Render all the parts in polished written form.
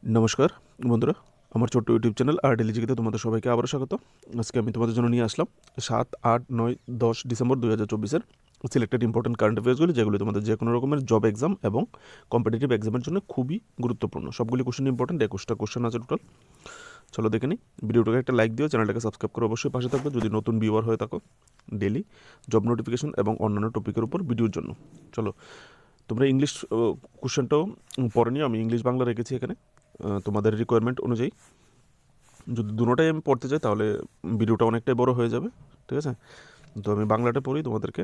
নমস্কার বন্ধুরা, আমার ছোট্ট ইউটিউব চ্যানেল আর্টেলিজিতে তোমাদের সবাইকে আবারও স্বাগত। আজকে আমি তোমাদের জন্য নিয়ে আসলাম 7, 8, 9, 10 ডিসেম্বর 2024-এর সিলেক্টেড ইম্পর্টেন্ট কারেন্ট অ্যাফেয়ার্সগুলি, যেগুলি তোমাদের যে কোনো রকমের জব এক্সাম এবং কম্পিটিটিভ এক্সামের জন্য খুবই গুরুত্বপূর্ণ। সবগুলি কোশ্চেন ইম্পর্টেন্ট, 21টা কোশ্চেন আছে টোটাল। চলো দেখে নিই। ভিডিওটাকে একটা লাইক দিও, চ্যানেলটাকে সাবস্ক্রাইব করে অবশ্যই পাশে থাকবে যদি নতুন ভিউয়ার হয়ে থাকো, ডেলি জব নোটিফিকেশন এবং অন্যান্য টপিকের উপর ভিডিওর জন্য। চলো, তোমরা ইংলিশ কোশ্চেনটাও পড়ে নিও, আমি ইংলিশ বাংলা রেখেছি এখানে তোমাদের রিকোয়ারমেন্ট অনুযায়ী। যদি দুটোটাই আমি পড়তে চাই তাহলে ভিডিওটা অনেকটাই বড় হয়ে যাবে, ঠিক আছে? তো আমি বাংলাটা পড়ি তোমাদেরকে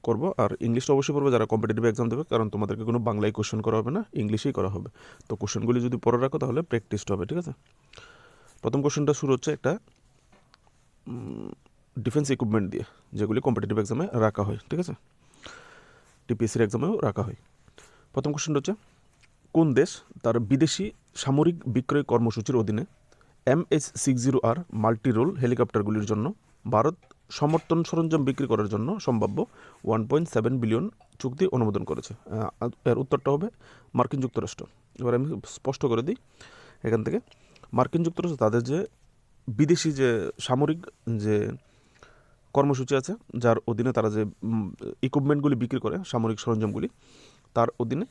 করব, আর ইংলিশটা অবশ্যই পড়বে যারা কম্পিটিটিভ এক্সাম দেবে, কারণ তোমাদেরকে কোনো বাংলায় কোশ্চেন করা হবে না, ইংলিশেই করা হবে। তো কোশ্চেনগুলি যদি পড়ে রাখো তাহলে প্র্যাকটিসটা হবে, ঠিক আছে? প্রথম কোশ্চেনটা শুরু হচ্ছে একটা ডিফেন্স ইকুইপমেন্ট দিয়ে, যেগুলি কম্পিটিটিভ এক্সামে রাখা হয়, ঠিক আছে? টিপিএসসির এক্সামেও রাখা হয়। প্রথম কোশ্চেনটা হচ্ছে, কোন দেশ তার বিদেশি সামরিক বিক্রয় কর্মসূচির অধীনে MH-60R মাল্টি রোল হেলিকপ্টারগুলির জন্য ভারত সমর্থন সরঞ্জাম বিক্রি করার জন্য সম্ভাব্য 1.7 বিলিয়ন চুক্তি অনুমোদন করেছে? এর উত্তরটা হবে মার্কিন যুক্তরাষ্ট্র। এবার আমি স্পষ্ট করে দিই এখান থেকে, মার্কিন যুক্তরাষ্ট্র তাদের যে বিদেশি যে সামরিক যে কর্মসূচি আছে, যার অধীনে তারা যে ইকুইপমেন্টগুলি বিক্রি করে, সামরিক সরঞ্জামগুলি, তার অধীনে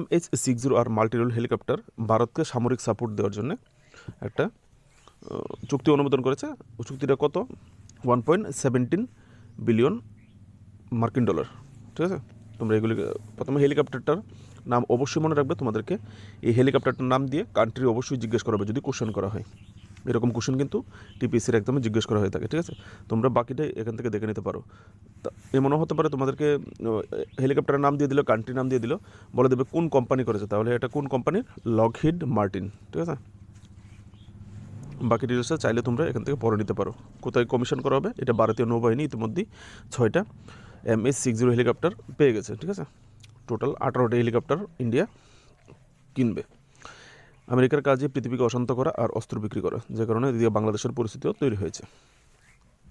MH-60R মাল্টিরোল হেলিকপ্টার ভারতকে সামরিক সাপোর্ট দেওয়ার জন্য একটা চুক্তি অনুমোদন করেছে। চুক্তিটা কত? 1.17 বিলিয়ন মার্কিন ডলার, ঠিক আছে? তোমরা এগুলি প্রথমে হেলিকপ্টারটার নাম অবশ্যই মনে রাখবে। তোমাদেরকে এই হেলিকপ্টারটার নাম দিয়ে কান্ট্রি অবশ্যই জিজ্ঞেস করা হবে যদি কোশ্চেন করা হয়। এরকম কোশ্চেন কিন্তু টিপিএসসির একদমই জিজ্ঞেস করা হয়ে থাকে, ঠিক আছে? তোমরা বাকিটাই এখান থেকে দেখে নিতে পারো। তা এমনও হতে পারে তোমাদেরকে হেলিকপ্টারের নাম দিয়ে দিল, কান্ট্রি নাম দিয়ে দিল, বলে দেবে কোন কোম্পানি করেছে, তাহলে এটা কোন কোম্পানির? লকহিড মার্টিন, ঠিক আছে? বাকি ডিটেলসটা চাইলে তোমরা এখান থেকে পড়ে নিতে পারো। কোথায় কমিশন করা হবে? এটা ভারতীয় নৌবাহিনী ইতিমধ্যেই 6টা MH-60 হেলিকপ্টার পেয়ে গেছে, ঠিক আছে? টোটাল 18টা হেলিকপ্টার ইন্ডিয়া কিনবে। আমেরিকার কাজে পৃথিবীকে অশান্ত করা আর অস্ত্র বিক্রি করা, যে কারণে এদিকে বাংলাদেশের পরিস্থিতিও তৈরি হয়েছে।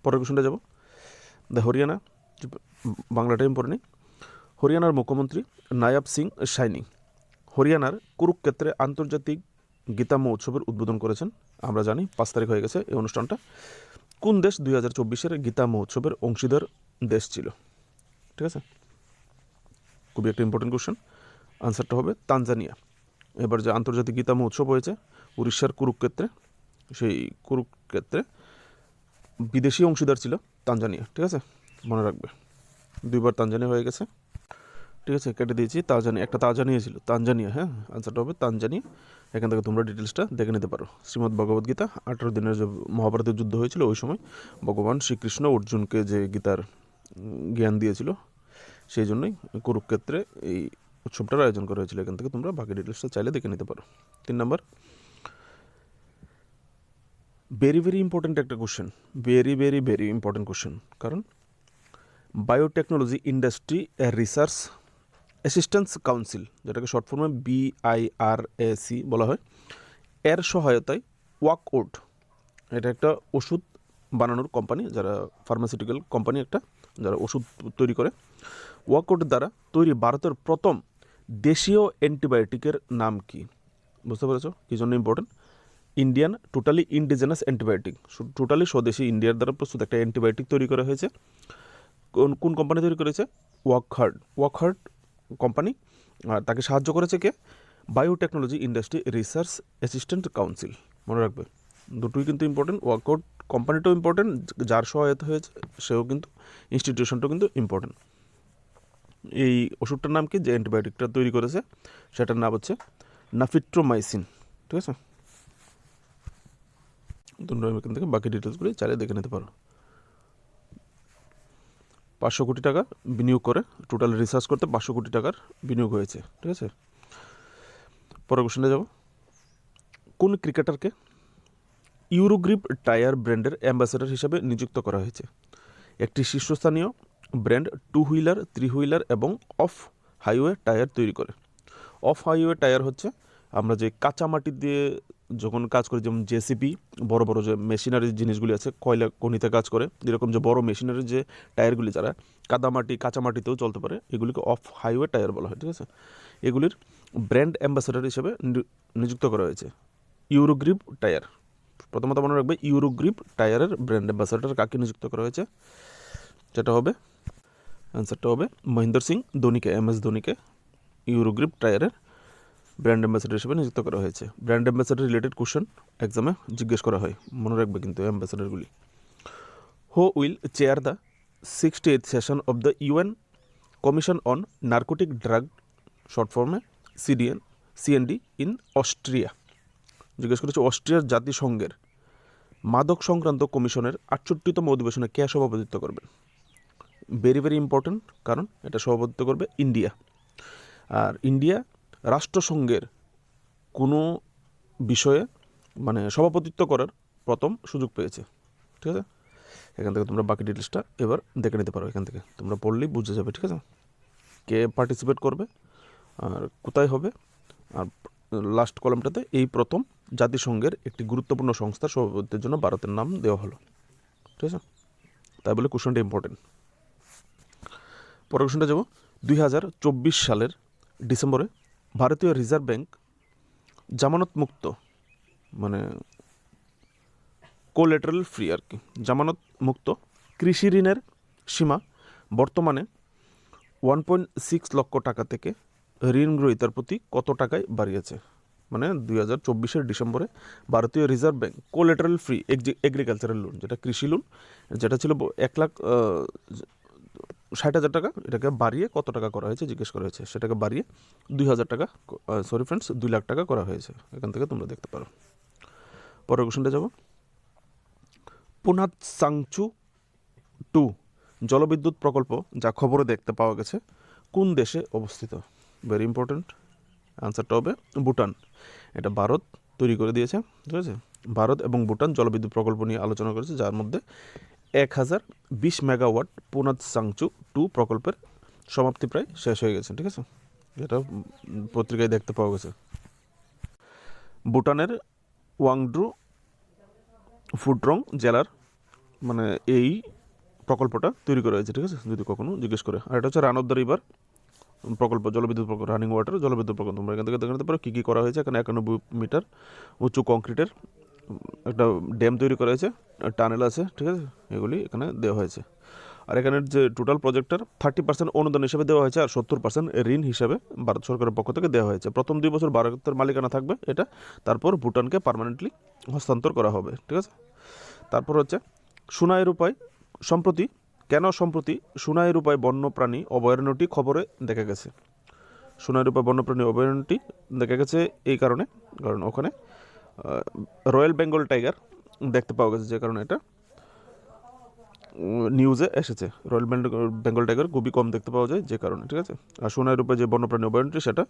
পরের কোশ্চেনটা যাব। হরিয়ানা, বাংলাটাই পড়ে নিই। হরিয়ানার মুখ্যমন্ত্রী নায়াব সিং সাইনি হরিয়ানার কুরুক্ষেত্রে আন্তর্জাতিক গীতা মহোৎসবের উদ্বোধন করেছেন। আমরা জানি 5 তারিখ হয়ে গেছে এই অনুষ্ঠানটা। কোন দেশ 2024-এর গীতা মহোৎসবের অংশীদার দেশ ছিল? ঠিক আছে, খুবই একটা ইম্পর্টেন্ট কোশ্চেন। আনসারটা হবে তানজানিয়া। এবার যে আন্তর্জাতিক গীতা মহোৎসব হয়েছে উড়িষ্যার কুরুক্ষেত্রে, সেই কুরুক্ষেত্রে বিদেশি অংশীদার ছিল তানজানিয়া, ঠিক আছে? মনে রাখবে, 2বার তানজানিয়া হয়ে গেছে, ঠিক আছে? কেটে দিয়েছি তানজানিয়া, একটা তানজানিয়া ছিল, তানজানিয়া, হ্যাঁ, আনসারটা হবে তানজানিয়া। এখান থেকে তোমরা ডিটেলসটা দেখে নিতে পারো। শ্রীমদ্ ভগবদ্গীতা, 18 দিনের যে মহাভারতের যুদ্ধ হয়েছিল ওই সময় ভগবান শ্রীকৃষ্ণ অর্জুনকে যে গীতার জ্ঞান দিয়েছিল, সেই জন্যই কুরুক্ষেত্রে এই উৎসবটার আয়োজন করা হয়েছিল। এখান থেকে তোমরা বাকি ডিটেলসটা চাইলে দেখে নিতে পারো। 3 নম্বর, ভেরি ভেরি ইম্পর্টেন্ট একটা question, very very very important question, কারণ biotechnology industry research assistance council, যেটাকে শর্ট ফর্মে BIRAC বলা হয়, এর সহায়তায় ওয়াকআউট, এটা একটা ওষুধ বানানোর কোম্পানি, যারা ফার্মাসিউটিক্যাল কোম্পানি একটা, যারা ওষুধ তৈরি করে, ওয়াকআউটের দ্বারা তৈরি ভারতের প্রথম দেশীয় অ্যান্টিবায়োটিকের নাম কি? বুঝতে পেরেছো কী জন্য important? Indian totally indigenous antibiotic, totally স্বদেশি ইন্ডিয়ার দ্বারা প্রস্তুত একটা অ্যান্টিবায়োটিক তৈরি করা হয়েছে। কোন কোম্পানি তৈরি করেছে? ওয়াকহার্ট কোম্পানি। আর তাকে সাহায্য করেছে কে? Biotechnology industry research assistant council. মনে রাখবে, দুটোই কিন্তু ইম্পর্টেন্ট। ওয়াকআউট কোম্পানিটাও ইম্পর্টেন্ট, যার সহায়তা হয়েছে সেও কিন্তু, ইনস্টিটিউশনটাও কিন্তু ইম্পর্টেন্ট। এই ওষুধটার নাম কি, যে অ্যান্টিবায়োটিকটা তৈরি করেছে সেটার নাম হচ্ছে নাফিট্রোমাইসিন, ঠিক আছে? তোমরা এখান থেকে বাকি ডিটেলসগুলি চাইলে দেখে নিতে পারো। 500 কোটি টাকা বিনিয়োগ করে, টোটাল রিসার্চ করতে 500 কোটি টাকার বিনিয়োগ হয়েছে, ঠিক আছে? পরের কোশ্চেনে যাব। কোন ক্রিকেটারকে ইউরোগ্রিপ টায়ার ব্র্যান্ডের অ্যাম্বাসেডর হিসেবে নিযুক্ত করা হয়েছে? একটি শীর্ষস্থানীয় ব্র্যান্ড 2 হুইলার, 3 হুইলার এবং অফ হাইওয়ে টায়ার তৈরি করে। অফ হাইওয়ে টায়ার হচ্ছে আমরা যে কাঁচা মাটি দিয়ে যখন কাজ করি, যেমন জেসিপি, বড় বড় যে মেশিনারি জিনিসগুলি আছে, কয়লা খনিতে কাজ করে, এরকম যে বড় মেশিনারি যে টায়ারগুলি, যারা কাদা মাটি কাঁচা মাটিতেও চলতে পারে, এগুলিকে অফ হাইওয়ে টায়ার বলা হয়, ঠিক আছে? এগুলির ব্র্যান্ড অ্যাম্বাসেডর হিসেবে নিযুক্ত করা হয়েছে? ইউরোগ্রিপ টায়ার। প্রথমত মনে রাখবে ইউরোগ্রিপ টায়ারের ব্র্যান্ড অ্যাম্বাসেডর কাকে নিযুক্ত করা হয়েছে? যেটা হবে অ্যান্সারটা হবে মহেন্দ্র সিং ধোনিকে, MS ধোনিকে ইউরোগ্রিপ টায়ারের ব্র্যান্ড অ্যাম্বাসেডর হিসেবে নিযুক্ত করা হয়েছে। ব্র্যান্ড অ্যাম্বাসেডর রিলেটেড কোশ্চেন এক্সামে জিজ্ঞেস করা হয়, মনে রাখবে কিন্তু অ্যাম্বাসেডরগুলি। Who will chair the 68th session of the UN commission on narcotic drug, short ফর্মে CND ইন অস্ট্রিয়া? জিজ্ঞেস করেছে অস্ট্রিয়ার জাতিসংঘের মাদক সংক্রান্ত কমিশনের 68তম অধিবেশনে কে সভাপতিত্ব করবেন? ভেরি ভেরি ইম্পর্টেন্ট, কারণ এটা সভাপতিত্ব করবে ইন্ডিয়া। আর ইন্ডিয়া রাষ্ট্রসংঘের কোনো বিষয়ে মানে সভাপতিত্ব করার প্রথম সুযোগ পেয়েছে, ঠিক আছে? এখান থেকে তোমরা বাকি ডিটেলসটা এবার দেখে নিতে পারো, এখান থেকে তোমরা পড়লেই বুঝে যাবে, ঠিক আছে? কে পার্টিসিপেট করবে আর কোথায় হবে। আর লাস্ট কলামটাতে এই প্রথম জাতিসংঘের একটি গুরুত্বপূর্ণ সংস্থার সভাপতিত্বের জন্য ভারতের নাম দেওয়া হলো, ঠিক আছে? তাই বলে কোশ্চেনটা ইম্পর্টেন্ট। পরের কোশ্চেনটা যাব 2024 সালের ডিসেম্বরে ভারতীয় রিজার্ভ ব্যাংক জামানত মুক্ত মানে কোলেটারাল ফ্রি আর কি, জামানত মুক্ত কৃষি ঋণের সীমা বর্তমানে 1.6 লক্ষ টাকা থেকে ঋণ গ্রহীতার প্রতি কত টাকায় বাড়িয়েছে? মানে 2024 ডিসেম্বরে ভারতীয় reserve bank collateral free agricultural loan, যেটা কৃষি লোন, যেটা ছিল 1,60,000 টাকা, এটাকে বাড়িয়ে কত টাকা করা হয়েছে জিজ্ঞেস করা হয়েছে। সেটাকে বাড়িয়ে 2,000 টাকা, সরি ফ্রেন্ডস 2 লাখ টাকা করা হয়েছে। এখান থেকে তোমরা দেখতে পারো। পরের কোশ্চেনটা যাব, পুনাত সাংচু 2 জলবিদ্যুৎ প্রকল্প যা খবরে দেখতে পাওয়া গেছে কোন দেশে অবস্থিত? ভেরি ইম্পর্টেন্ট, আনসারটা হবে ভুটান। এটা ভারত তৈরি করে দিয়েছে, ঠিক আছে? ভারত এবং ভুটান জলবিদ্যুৎ প্রকল্প নিয়ে আলোচনা করেছে, যার মধ্যে 1020 মেগাওয়াট পুনাত সাংচু 2 প্রকল্পের সমাপ্তি প্রায় শেষ হয়ে গেছে, ঠিক আছে? এটা পত্রিকায় দেখতে পাওয়া গেছে। ভুটানের ওয়াংড্রু ফুটরং জেলার মানে এই প্রকল্পটা তৈরি করা হয়েছে, ঠিক আছে? যদি কখনো জিজ্ঞেস করে। আর এটা হচ্ছে রান অফ দ্য রিভার প্রকল্প, জলবিদ্যুৎ প্রকল্প, রানিং ওয়াটার জলবিদ্যুৎ প্রকল্প। তোমরা এখান থেকে দেখে নিতে পারো কী কী করা হয়েছে। এখানে 91 মিটার উঁচু কংক্রিটের একটা ড্যাম তৈরি করা হয়েছে, টানেল আছে, ঠিক আছে? এগুলি এখানে দেওয়া হয়েছে। আর এখানের যে টোটাল প্রজেক্টের 30% অনুদান হিসেবে দেওয়া হয়েছে, আর 70% ঋণ হিসেবে ভারত সরকারের পক্ষ থেকে দেওয়া হয়েছে। প্রথম 2 বছর ভারতের মালিকানা থাকবে এটা, তারপর ভুটানকে পার্মানেন্টলি হস্তান্তর করা হবে, ঠিক আছে? তারপর হচ্ছে সোনাইয়ের উপায় সম্প্রতি সোনাইয়ের উপায় বন্যপ্রাণী অভয়ারণ্যটি খবরে দেখা গেছে? সোনাইয়ের উপায় বন্যপ্রাণী অভয়ারণ্যটি দেখা গেছে এই কারণ ওখানে রয়্যাল বেঙ্গল টাইগার দেখতে পাওয়া গেছে, যে কারণে এটা নিউজে এসেছে। রয়্যাল বেঙ্গল টাইগার খুবই কম দেখতে পাওয়া যায়, যে কারণে, ঠিক আছে? আর সোনাইয়ের উপায় যে বন্যপ্রাণী অভয়ারণ্যটি সেটা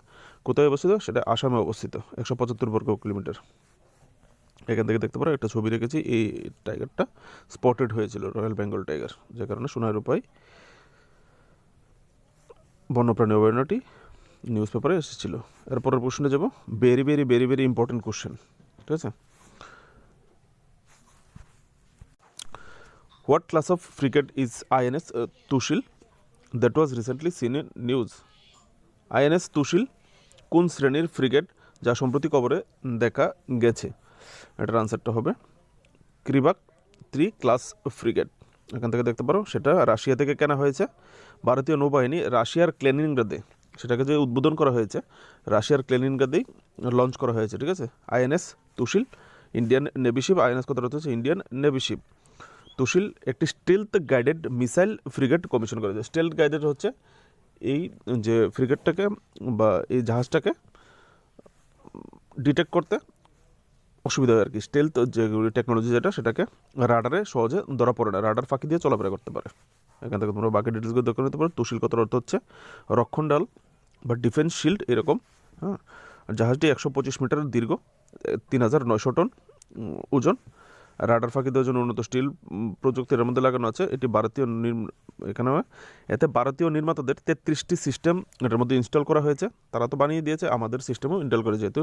কোথায় অবস্থিত? সেটা আসামে অবস্থিত, 175 বর্গ কিলোমিটার। এখান থেকে দেখতে পারো একটা ছবি রেখেছি, এই টাইগারটা স্পটেড হয়েছিল, রয়্যাল বেঙ্গল টাইগার, যে কারণে সোনাইয়ের উপায় বন্যপ্রাণী অভয়ারণ্যটি নিউজ পেপারে এসেছিল। এরপরের কোশ্চেনে যাব, very very very very important question, ঠিক আছে? What class of frigate is INS Tushil that was recently seen in news? INS Tushil কোন শ্রেণীর ফ্রিগেট যা সম্প্রতি খবরে দেখা গেছে? এটার আনসারটা হবে ক্রিবাক 3 ক্লাস ফ্রিগেট। এখান থেকে দেখতে পারো সেটা রাশিয়া থেকে কেনা হয়েছে। ভারতীয় নৌবাহিনী রাশিয়ার ক্লেনিনগ্রাদে সেটাকে যে উদ্বোধন করা হয়েছে, রাশিয়ার ক্লেনিনগ্রাদেই লঞ্চ করা হয়েছে, ঠিক আছে? INS Tushil Indian navy ship. INS কথাটা হচ্ছে ইন্ডিয়ান নেভি শিপ। তুশিল একটি stealth guided missile frigate commission করেছে। স্টেলথ গাইডেড হচ্ছে এই যে ফ্রিগেটটাকে বা এই জাহাজটাকে ডিটেক্ট করতে অসুবিধা হয় আর কি। স্টেলথ যে টেকনোলজি যেটা, সেটাকে রাডারে সহজে ধরা পড়ে না, রাডার ফাঁকি দিয়ে চলাফেরা করতে পারে। এখান থেকে তোমরা বাকি ডিটেলসগুলো দেখে নিতে পারো। তুশিল কথার অর্থ হচ্ছে রক্ষণডাল বা ডিফেন্স শিল্ড এরকম। হ্যাঁ, জাহাজটি 125 মিটার দীর্ঘ, 3,900 টন ওজন। রাডার ফাঁকি দেওয়ার জন্য উন্নত স্টিল প্রযুক্তির মধ্যে লাগানো আছে। এটি এতে ভারতীয় নির্মাতাদের 33টি সিস্টেম এটার মধ্যে ইনস্টল করা হয়েছে। তারা তো বানিয়ে দিয়েছে, আমাদের সিস্টেমও ইনস্টল করে, যেহেতু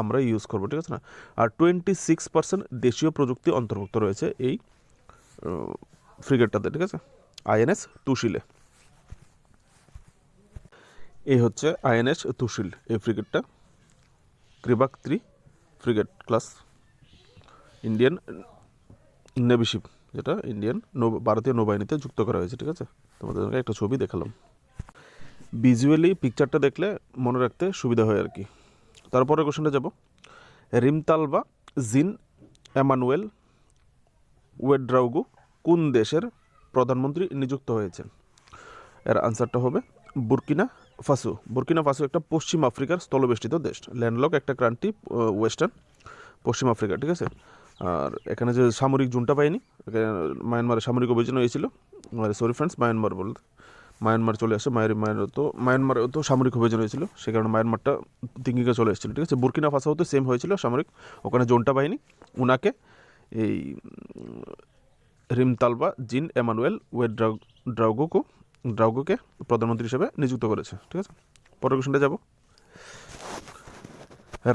আমরা ইউজ করবো, ঠিক আছে না? আর 26% দেশীয় প্রযুক্তি অন্তর্ভুক্ত রয়েছে এই ফ্রিগেটটাতে, ঠিক আছে? INS তুশিলে। এই হচ্ছে আইএনএস তুশিল, এই ফ্রিগেটটা ক্রিবাক-3 frigate class Indian navy ship, যেটা ইন্ডিয়ান ভারতীয় নৌবাহিনীতে যুক্ত করা হয়েছে। ঠিক আছে, তোমাদের একটা ছবি দেখালাম, ভিজুয়ালি পিকচারটা দেখলে মনে রাখতে সুবিধা হয় আর কি। তারপরে কোশ্চেনটা যাব, রিমতালবা জিন এমানুয়েল ওয়েড্রাউগু কোন দেশের প্রধানমন্ত্রী নিযুক্ত হয়েছেন? এর আনসারটা হবে বুর্কিনা ফাসো। বুর্কিনা ফাসো একটা পশ্চিম আফ্রিকার স্থলবেষ্টিত দেশ, ল্যান্ডলক একটা কান্ট্রি, ওয়েস্টার্ন পশ্চিম আফ্রিকা। ঠিক আছে, আর এখানে যে সামরিক জুনটা পাইনি, মায়ানমারে সামরিক অভিযান হয়েছিল, সরি ফ্রেন্ডস, মায়ানমার বলতে মায়ানমার চলে আসে, মায়ানমারেও তো সামরিক অভিযান হয়েছিল, সে কারণে মায়ানমারটা তিঙ্গিকে চলে এসেছিলো। ঠিক আছে, বুর্কিনা ফাসোতে সেম হয়েছিল সামরিক, ওখানে জোনটা বাহিনী উনাকে এই রিমতালবা জিন এমানুয়েল ড্রাউগোকে প্রধানমন্ত্রী হিসেবে নিযুক্ত করেছে। ঠিক আছে, পরের কোশ্চেনটা যাব,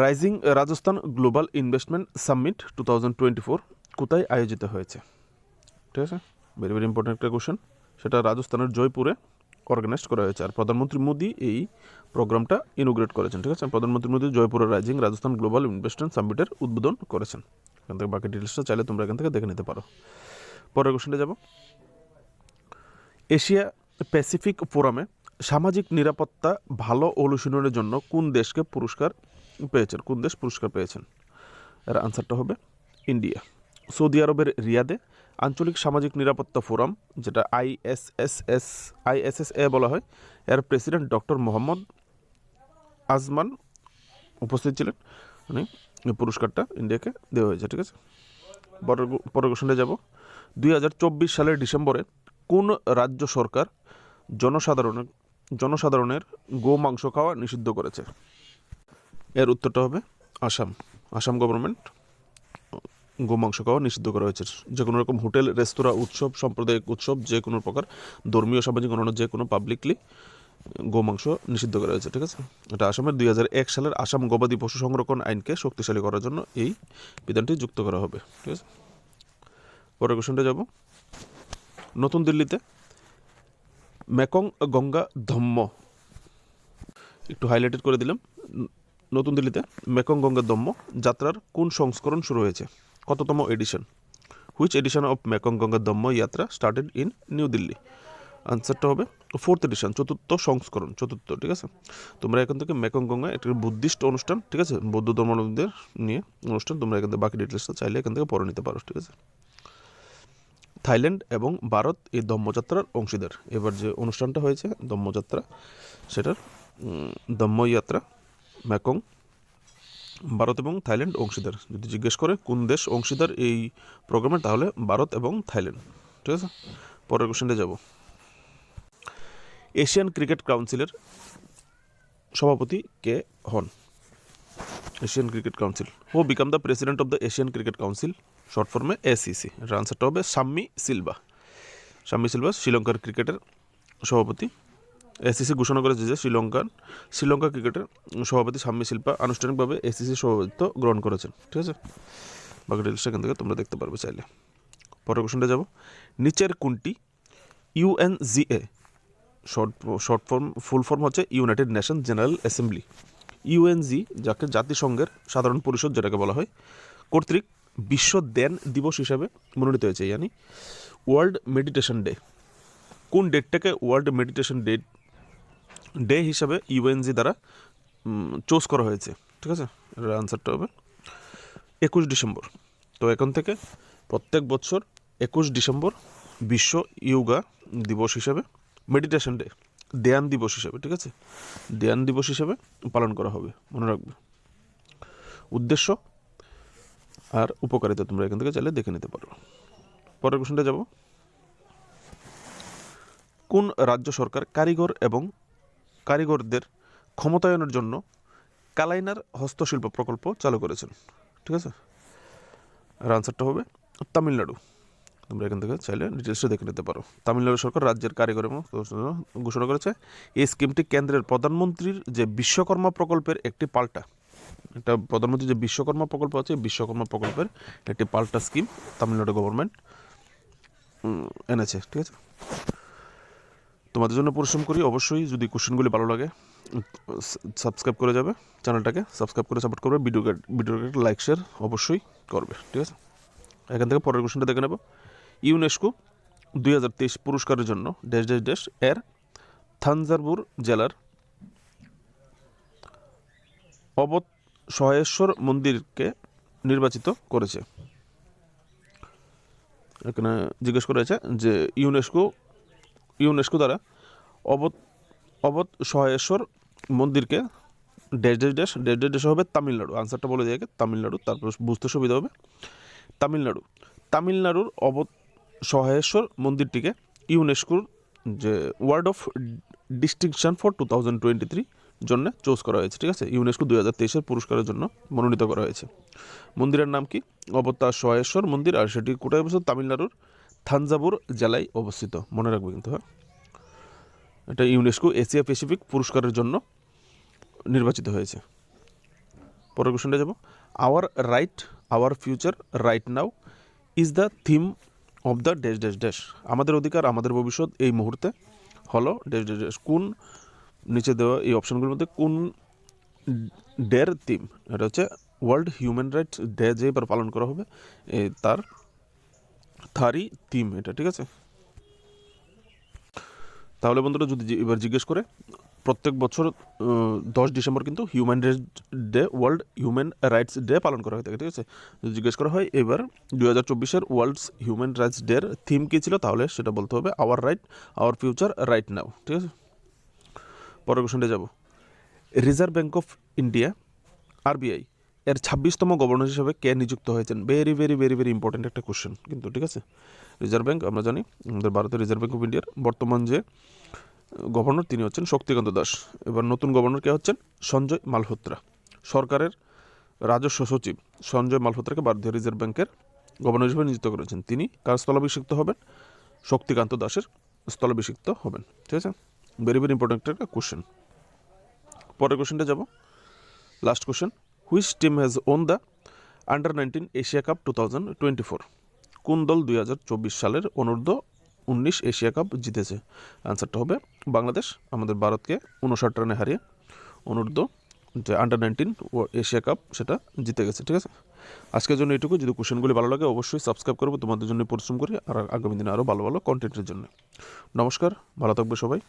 rising Rajasthan global investment summit 2024 কোথায় আয়োজিত হয়েছে? ঠিক আছে, ভেরি ভেরি ইম্পর্টেন্ট একটা কোশ্চেন। সেটা রাজস্থানের জয়পুরে অর্গানাইজ করা হয়েছে, আর প্রধানমন্ত্রী মোদী এই প্রোগ্রামটা ইনোগ্রেট করেছেন। ঠিক আছে, প্রধানমন্ত্রী মোদী জয়পুরের রাইজিং রাজস্থান গ্লোবাল ইনভেস্টমেন্ট সামিটের উদ্বোধন করেছেন। এখান থেকে বাকি ডিটেলসটা চাইলে তোমরা এখান থেকে দেখে নিতে পারো। পরের কোশ্চেনটা যাব, এশিয়া প্যাসিফিক ফোরামে সামাজিক নিরাপত্তা ভালো অনুশীলনের জন্য কোন দেশ পুরস্কার পেয়েছেন? এর আনসারটা হবে ইন্ডিয়া। সৌদি আরবের রিয়াদে আঞ্চলিক সামাজিক নিরাপত্তা ফোরাম, যেটা আইএসএসএ বলা হয়, এর প্রেসিডেন্ট ডক্টর মোহাম্মদ আজমান উপস্থিত ছিলেন, মানে এই পুরস্কারটা ইন্ডিয়াকে দেওয়া হয়েছে। ঠিক আছে, পরের কোশ্চেনে যাব, 2024 সালের ডিসেম্বরে কোন রাজ্য সরকার জনসাধারণের গোমাংস খাওয়া নিষিদ্ধ করেছে? এর উত্তরটা হবে আসাম গভর্নমেন্ট গোমাংস খাওয়া নিষিদ্ধ করা হয়েছে। যে কোনো রকম হোটেল, রেস্তোরাঁ, উৎসব, সাম্প্রদায়িক উৎসব, যে কোনো প্রকার ধর্মীয়, সামাজিক, অন্যান্য যে কোনো পাবলিকলি গোমাংস নিষিদ্ধ করা হয়েছে। ঠিক আছে, এটা আসামের 2001 সালের আসাম গবাদি পশু সংরক্ষণ আইনকে শক্তিশালী করার জন্য এই বিধানটি যুক্ত করা হবে। ঠিক আছে, পরের কোশ্চেনটা যাব, নতুন দিল্লিতে মেকং গঙ্গা ধম্ম, একটু হাইলাইটেড করে দিলাম, নতুন দিল্লিতে মেকং গঙ্গা ধম্ম যাত্রার কোন সংস্করণ শুরু হয়েছে? কততম edition? Which edition of Mekong Ganga Dhamma Yatra started in new Delhi? আনসারটা হবে 4th এডিশন, চতুর্থ সংস্করণ, চতুর্থ। ঠিক আছে, তোমরা এখান থেকে মেকং গঙ্গা একটা বুদ্ধিস্ট অনুষ্ঠান, ঠিক আছে, বৌদ্ধ ধর্মাবলম্বীদের নিয়ে অনুষ্ঠান, তোমরা এখান থেকে বাকি ডিটেলসটা চাইলে এখান থেকে পড়ে নিতে পারো। ঠিক আছে, থাইল্যান্ড এবং ভারত এই ধম্মযাত্রার অংশীদার। এবার যে অনুষ্ঠানটা হয়েছে ধম্মযাত্রা, সেটার ধম্মযাত্রা মেকং, ভারত এবং থাইল্যান্ড অংশীদার। যদি জিজ্ঞেস করে কোন দেশ অংশীদার এই প্রোগ্রামে, তাহলে ভারত এবং থাইল্যান্ড। ঠিক আছে, পরের কোশ্চেনটা যাব, এশিয়ান ক্রিকেট কাউন্সিলের সভাপতি কে হন? Asian Cricket Council, who became the president of the Asian Cricket Council, short ফর্মে এসিসি। এর আনসারটা হবে শাম্মী সিলভা। শ্রীলঙ্কার ক্রিকেটের সভাপতি। এসিসি ঘোষণা করেছে যে শ্রীলঙ্কা ক্রিকেটের সভাপতি শাম্মী সিলভা আনুষ্ঠানিকভাবে এসিসি সভাপতিত্ব গ্রহণ করেছেন। ঠিক আছে, বাকি ডিটেলসটা এখান থেকে তোমরা দেখতে পারবে চাইলে। পরের কোশ্চেনটা যাব, নিচের কোনটি ইউএনজিএ, ফুল ফর্ম হচ্ছে ইউনাইটেড নেশন জেনারেল অ্যাসেম্বলি, ইউএনজি যাকে জাতিসংঘের সাধারণ পরিষদ যেটাকে বলা হয়, কর্তৃক বিশ্ব ধ্যান দিবস হিসাবে মনোনীত হয়েছে, ইয়ানি ওয়ার্ল্ড মেডিটেশন ডে। কোন ডেটটাকে ওয়ার্ল্ড মেডিটেশন ডে হিসাবে ইউএনজি দ্বারা চুজ করা হয়েছে? ঠিক আছে, এর আনসারটা হবে 21 ডিসেম্বর। তো এখন থেকে প্রত্যেক বছর 21 ডিসেম্বর বিশ্ব ইয়োগা দিবস হিসাবে, মেডিটেশন ডে, ধ্যান দিবস হিসাবে, ঠিক আছে, ধ্যান দিবস হিসাবে পালন করা হবে, মনে রাখবে। উদ্দেশ্য আর উপকারিতা তোমরা এখান থেকে চাইলে দেখে নিতে পারো। পরের কোশ্চেনটা যাব, কোন রাজ্য সরকার কারিগরদের ক্ষমতায়নের জন্য কালাইনার হস্তশিল্প প্রকল্প চালু করেছেন? ঠিক আছে, আর আনসারটা হবে তামিলনাড়ু। তোমরা এখান থেকে চাইলে ডিটেলসটা দেখে নিতে পারো। তামিলনাড়ু সরকার রাজ্যের কারিগর এবং ঘোষণা করেছে এই স্কিমটি কেন্দ্রের প্রধানমন্ত্রীর যে বিশ্বকর্মা প্রকল্পের একটি পাল্টা, এটা প্রধানমন্ত্রীর যে বিশ্বকর্মা প্রকল্প আছে, বিশ্বকর্মা প্রকল্পের একটি পাল্টা স্কিম তামিলনাড়ু গভর্নমেন্ট এনেছে। ঠিক আছে, তোমাদের জন্য পরিশ্রম করি। অবশ্যই যদি কোশ্চেনগুলি ভালো লাগে সাবস্ক্রাইব করে যাবে, চ্যানেলটাকে সাবস্ক্রাইব করে সাপোর্ট করবে, ভিডিওকে লাইক শেয়ার অবশ্যই করবে, ঠিক আছে। এখান থেকে পরের কোশ্চেনটা দেখে নেব। ইউনেস্কো 2023 পুরস্কারের জন্য ড্যাশ ড্যাশ ড্যাশ এর থাঞ্জাভুর জেলার অবৎ সহায়েশ্বর মন্দিরকে নির্বাচিত করেছে। এখানে জিজ্ঞেস করা হয়েছে যে ইউনেস্কো দ্বারা অবৎ সহায়েশ্বর মন্দিরকে dash dash dash dash dash dash হবে তামিলনাড়ু। আনসারটা বলে দিয়ে তামিলনাড়ু, তারপর বুঝতে সুবিধা হবে। তামিলনাড়ুর অবৎ সহায়েশ্বর মন্দিরটিকে ইউনেস্কোর যে ওয়ার্ড অফ ডিস্টিংশন ফর 2023 জন্য চুজ করা হয়েছে, ঠিক আছে। ইউনেস্কো 2023 পুরস্কারের জন্য মনোনীত করা হয়েছে। মন্দিরের নাম কি? অবতার সহায়েশ্বর মন্দির, আর সেটি কোথায় অবস্থিত? তামিলনাড়ুর থাঞ্জাভুর জেলায় অবস্থিত, মনে রাখবে কিন্তু। হ্যাঁ, এটা ইউনেস্কো এশিয়া প্যাসিফিক পুরস্কারের জন্য নির্বাচিত হয়েছে। পরের কোশ্চেনটা যাব। Hour right our future right now is the theme of the dash dash dash. আমাদের অধিকার আমাদের ভবিষ্যৎ এই মুহূর্তে হলো ড্যাশ ড্যাশ ড্যাশ। কোন নিচে দেওয়া এই অপশনগুলোর মধ্যে কোন ডের থিম? এটা হচ্ছে ওয়ার্ল্ড হিউম্যান রাইটস ডে যে এবার পালন করা হবে তারই থিম এটা, ঠিক আছে। তাহলে বন্ধুরা যদি এবার জিজ্ঞেস করে, প্রত্যেক বছর 10 ডিসেম্বর কিন্তু human rights day, world human rights day পালন করা হয়ে থাকে, ঠিক আছে। যদি জিজ্ঞেস করা হয় এবার 2024 ওয়ার্ল্ডস হিউম্যান রাইটস ডের থিম কী ছিল, তাহলে সেটা বলতে হবে hour right our future right now, ঠিক আছে। পরের কোশ্চেনটা যাব। Reserve bank of India RBI এর 26তম গভর্নর হিসেবে কে নিযুক্ত হয়েছেন? Very very very very important একটা কোশ্চেন কিন্তু, ঠিক আছে। রিজার্ভ ব্যাঙ্ক আমরা জানি আমাদের ভারতের রিজার্ভ ব্যাঙ্ক অফ ইন্ডিয়ার বর্তমান যে গভর্নর তিনি হচ্ছেন শক্তিকান্ত দাস। এবার নতুন গভর্নর কে হচ্ছেন? সঞ্জয় মালহোত্রা। সরকারের রাজস্ব সচিব সঞ্জয় মালহোত্রাকে ভারতীয় রিজার্ভ ব্যাঙ্কের গভর্নর হিসেবে নিযুক্ত করেছেন। তিনি কার স্থলাভিষিক্ত হবেন? শক্তিকান্ত দাসের স্থলাভিষিক্ত হবেন, ঠিক আছে। ভেরি ভেরি ইম্পর্টেন্ট একটা কোশ্চেন। পরের কোশ্চেনটা যাব, last question. Which team has won the under nineteen Asia cup 2024? কোন দল 2024 সালের অনূর্ধ্ব-19 এশিয়া কাপ জিতেছে? আনসারটা হবে বাংলাদেশ। আমাদের ভারতকে 59 রানে হারিয়ে অনূর্ধ্ব যে আন্ডার-19 এশিয়া কাপ সেটা জিতে গেছে, ঠিক আছে। আজকের জন্য এটুকু। যদি কোশ্চেনগুলি ভালো লাগে অবশ্যই সাবস্ক্রাইব করবো, তোমাদের জন্য পরিশ্রম করি আর আগামী দিনে আরও ভালো ভালো কন্টেন্টের জন্য। নমস্কার, ভালো থাকবে সবাই।